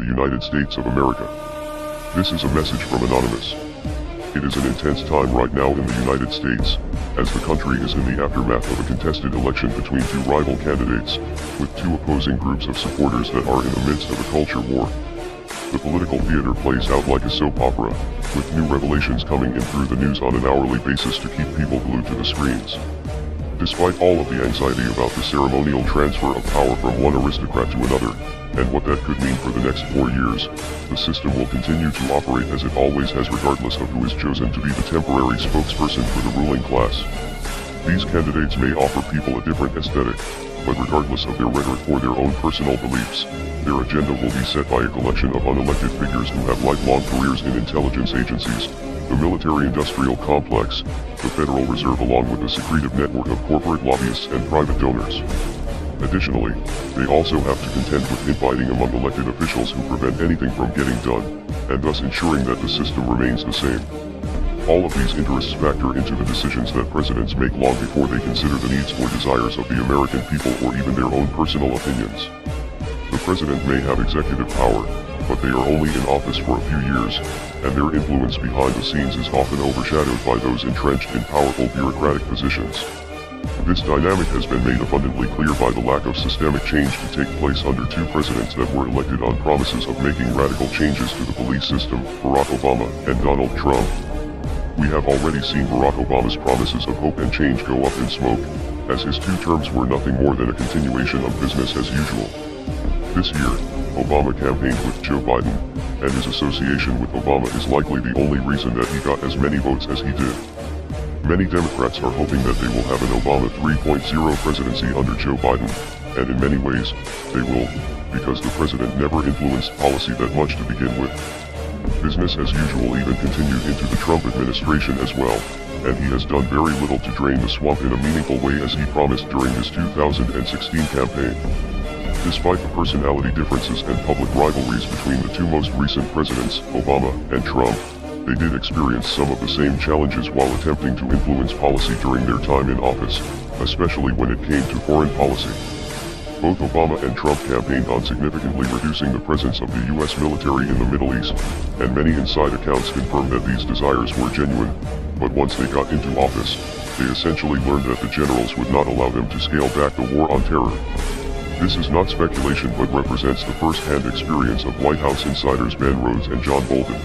the United States of America. This is a message from Anonymous. It is an intense time right now in the United States, as the country is in the aftermath of a contested election between two rival candidates, with two opposing groups of supporters that are in the midst of a culture war. The political theater plays out like a soap opera, with new revelations coming in through the news on an hourly basis to keep people glued to the screens. Despite all of the anxiety about the ceremonial transfer of power from one aristocrat to another, and what that could mean for the next 4 years, the system will continue to operate as it always has regardless of who is chosen to be the temporary spokesperson for the ruling class. These candidates may offer people a different aesthetic, but regardless of their rhetoric or their own personal beliefs, their agenda will be set by a collection of unelected figures who have lifelong careers in intelligence agencies, the military-industrial complex, the Federal Reserve along with a secretive network of corporate lobbyists and private donors. Additionally, they also have to contend with infighting among elected officials who prevent anything from getting done, and thus ensuring that the system remains the same. All of these interests factor into the decisions that presidents make long before they consider the needs or desires of the American people or even their own personal opinions. The president may have executive power, but they are only in office for a few years, and their influence behind the scenes is often overshadowed by those entrenched in powerful bureaucratic positions. This dynamic has been made abundantly clear by the lack of systemic change to take place under two presidents that were elected on promises of making radical changes to the police system, Barack Obama and Donald Trump. We have already seen Barack Obama's promises of hope and change go up in smoke, as his 2 terms were nothing more than a continuation of business as usual. This year, Obama campaigned with Joe Biden, and his association with Obama is likely the only reason that he got as many votes as he did. Many Democrats are hoping that they will have an Obama 3.0 presidency under Joe Biden, and in many ways, they will, because the president never influenced policy that much to begin with. Business as usual even continued into the Trump administration as well, and he has done very little to drain the swamp in a meaningful way as he promised during his 2016 campaign. Despite the personality differences and public rivalries between the two most recent presidents, Obama and Trump, they did experience some of the same challenges while attempting to influence policy during their time in office, especially when it came to foreign policy. Both Obama and Trump campaigned on significantly reducing the presence of the U.S. military in the Middle East, and many inside accounts confirmed that these desires were genuine, but once they got into office, they essentially learned that the generals would not allow them to scale back the war on terror. This is not speculation but represents the first-hand experience of White House insiders Ben Rhodes and John Bolton.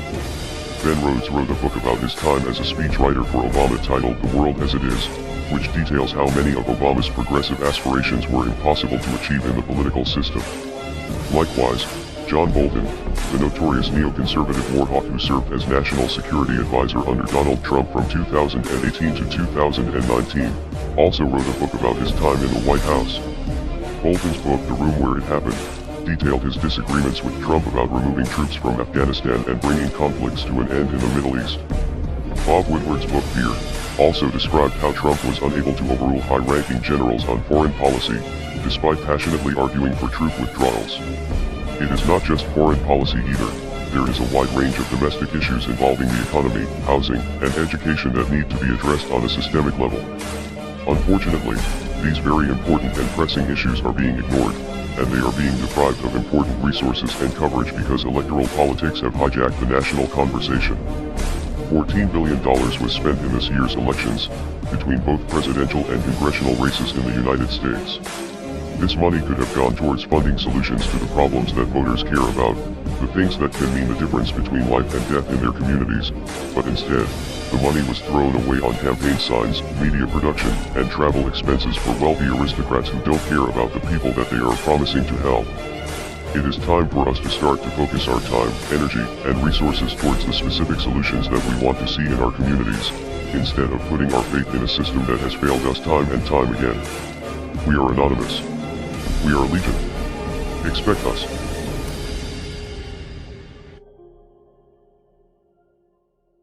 Ben Rhodes wrote a book about his time as a speechwriter for Obama titled The World as It Is, which details how many of Obama's progressive aspirations were impossible to achieve in the political system. Likewise, John Bolton, the notorious neoconservative war hawk who served as National Security Advisor under Donald Trump from 2018 to 2019, also wrote a book about his time in the White House. Bolton's book The Room Where It Happened detailed his disagreements with Trump about removing troops from Afghanistan and bringing conflicts to an end in the Middle East. Bob Woodward's book Fear also described how Trump was unable to overrule high-ranking generals on foreign policy, despite passionately arguing for troop withdrawals. It is not just foreign policy either. There is a wide range of domestic issues involving the economy, housing, and education that need to be addressed on a systemic level. Unfortunately, these very important and pressing issues are being ignored, and they are being deprived of important resources and coverage because electoral politics have hijacked the national conversation. $14 billion was spent in this year's elections, between both presidential and congressional races in the United States. This money could have gone towards funding solutions to the problems that voters care about, the things that can mean the difference between life and death in their communities, but instead, the money was thrown away on campaign signs, media production, and travel expenses for wealthy aristocrats who don't care about the people that they are promising to help. It is time for us to start to focus our time, energy, and resources towards the specific solutions that we want to see in our communities, instead of putting our faith in a system that has failed us time and time again. We are Anonymous. We are Legion. Expect us.